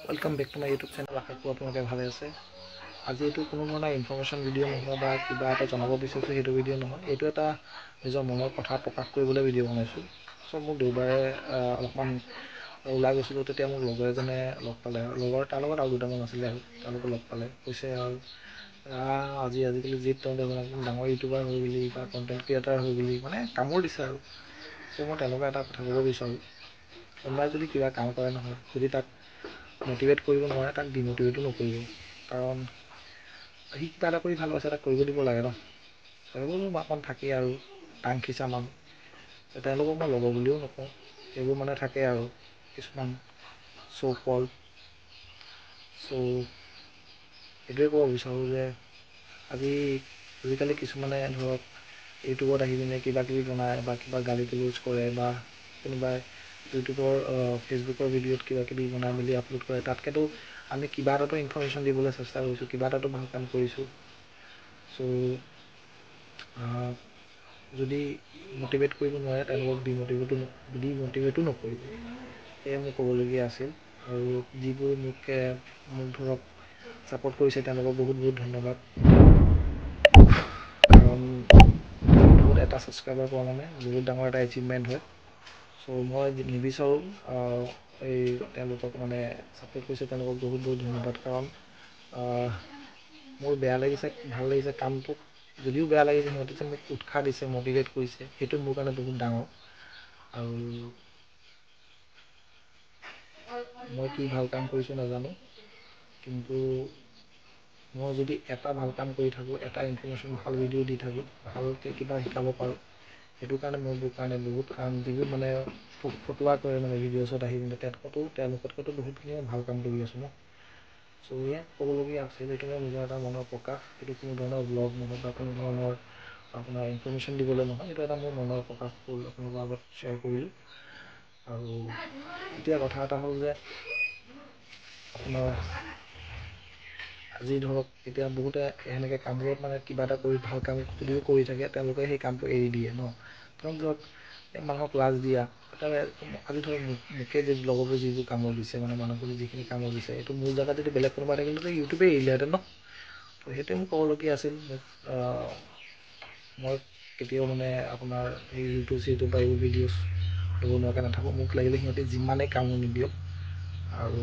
Welcome back to my YouTube channel. আশা কৰোঁ আপোনালোকে ভালে আছে। আজি এইটো কোনো ধৰণৰ ইনফৰমেশ্যন ভিডিঅ' নহয় বা কিবা এটা জনাব বিচাৰিছোঁ সেইটো ভিডিঅ' নহয়। এইটো এটা নিজৰ মনৰ কথা প্ৰকাশ কৰিবলৈ ভিডিঅ' বনাইছোঁ। চ' মোক দেওবাৰে অলপমান ওলাই গৈছিলোঁ, তেতিয়া মোক লগৰ এজনে লগ পালে। লগৰ তাৰ লগত আৰু দুটামান আছিলে, তেওঁলোকে লগ পালে, কৈছে আৰু আজিকালি যি ডাঙৰ ইউটিউবাৰ হৈ গ'লি বা কণ্টেণ্ট ক্ৰিয়েটাৰ হৈ গ'লি, মানে কামোৰ দিছে আৰু। চ' মই তেওঁলোকে এটা কথা ক'ব বিচাৰোঁ, কোনোবাই যদি কিবা কাম কৰে নহয়, যদি তাক মটিভেট কৰিব নোৱাৰে, তাক ডিমটিভেটো নকৰিব। কাৰণ সি কিবা এটা কৰি ভাল পাইছে, তাক কৰিব দিব লাগে ন। সেইবোৰ অকণ থাকেই আৰু টাং খিচা মানুহ, তেওঁলোকক মই লগৰ বুলিও নকওঁ। সেইবোৰ মানে থাকে আৰু কিছুমান চ' এইটোৱে ক'ব বিচাৰোঁ যে আজিকালি কিছুমানে ধৰক ইউটিউবত আহি পিনে কিবা কিবি বনায় বা কিবা গালি গালাজ কৰে বা কোনোবাই ইউটিউবৰ ফেচবুকৰ ভিডিঅ'ত কিবা কিবি বনাই মেলি আপলোড কৰে। তাতকৈতো আমি কিবা এটাতো ইনফৰমেশ্যন দিবলৈ চেষ্টা কৰিছোঁ, কিবা এটাতো ভাল কাম কৰিছোঁ। চ' যদি মটিভেট কৰিব নোৱাৰে, তেওঁলোকক ডিমটিভেটো নকৰিব। সেয়ে মোক ক'বলগীয়া আছিল। আৰু যিবোৰ মোক ধৰক ছাপোৰ্ট কৰিছে, তেওঁলোকক বহুত বহুত ধন্যবাদ। কাৰণ বহুত এটা ছাবস্ক্ৰাইবাৰ পোৱা মানে বহুত ডাঙৰ এটা এচিভমেণ্ট হয়। চ' মই নিবিচাৰোঁ তেওঁলোকক মানে ছাপোৰ্ট কৰিছে, তেওঁলোকক বহুত বহুত ধন্যবাদ। কাৰণ মোৰ বেয়া লাগিছে, ভাল লাগিছে কামটোক যদিও বেয়া লাগিছে, সিহঁতে যে মোক উৎসাহ দিছে, মটিভেট কৰিছে, সেইটো মোৰ কাৰণে বহুত ডাঙৰ। আৰু মই কি ভাল কাম কৰিছোঁ নাজানো, কিন্তু মই যদি এটা ভাল কাম কৰি থাকোঁ, এটা ইনফৰমেশ্যন ভাল ভিডিঅ' দি থাকোঁ, ভালকৈ কিবা শিকাব পাৰোঁ, সেইটো কাৰণে মোৰ কাৰণে বহুত কাম। যিবোৰ মানে ফটোৱা কৰে মানে ভিডিঅ'ছত আহি পিনে, তেওঁলোকতকৈতো বহুতখিনি ভাল কাম কৰি আছোঁ ন। চ' এয়া ক'বলগীয়া আছিল। এইটো মোৰ নিজৰ এটা মনৰ প্ৰকাশ। এইটো কোনো ধৰণৰ ব্লগ নহয় বা কোনো ধৰণৰ আপোনাৰ ইনফৰমেশ্যন দিবলৈ নহয়, এইটো এটা মোৰ মনৰ প্ৰকাশ আপোনালোকৰ আগত শ্বেয়াৰ কৰিলোঁ। আৰু এতিয়া কথা এটা হ'ল যে আপোনাৰ আজি ধৰক এতিয়া বহুতে সেনেকৈ কামবোৰত মানে কিবা এটা কৰি ভাল কাম যদিও কৰি থাকে, তেওঁলোকে সেই কামটো এৰি দিয়ে ন। ধৰক মানুহক লাজ দিয়া, আজি ধৰক মোকে যদি লগৰবোৰ যিবোৰ কামোৰ দিছে, মানে মানুহবোৰে যিখিনি কামোৰ দিছে, এইটো মোৰ জেগাত যদি বেলেগ কোনোবা থাকিলে ইউটিউবে এৰিলেহেঁতেন ন। তো সেইটোৱে মোক ক'বলগীয়া আছিল। মই কেতিয়াও মানে আপোনাৰ এই ইউটিউব বা এইবোৰ ভিডিঅ'ছ ল'ব নোৱাৰাকৈ নাথাকোঁ। মোক লাগিলে সিহঁতে যিমানেই কামোৰ নিদিয়ক। আৰু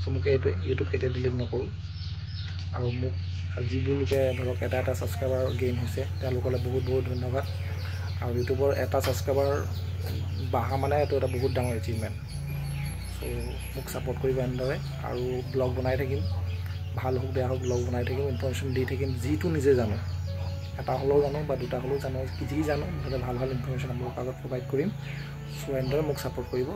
চমুকে ইউটিউব কেতিয়া ডিলিট নকৰোঁ। আৰু মোক যিবোৰ লোকে ধৰক এটা ছাবস্ক্ৰাইবাৰ গেইন হৈছে, তেওঁলোকলৈ বহুত বহুত ধন্যবাদ। আৰু ইউটিউবৰ এটা ছাবস্ক্ৰাইবাৰ বঢ়া মানে এইটো এটা বহুত ডাঙৰ এচিভমেণ্ট। চ' মোক ছাপোৰ্ট কৰিব এনেদৰে, আৰু ব্লগ বনাই থাকিম, ভাল হওক বেয়া হওক ব্লগ বনাই থাকিম, ইনফৰমেশ্যন দি থাকিম, যিটো নিজে জানো, এটা হ'লেও জানো বা দুটা হ'লেও জানো, যি জানো মুঠতে ভাল ভাল ইনফৰমেশ্যন আপোনালোকৰ আগত প্ৰভাইড কৰিম। চ' এনেদৰে মোক ছাপোৰ্ট কৰিব।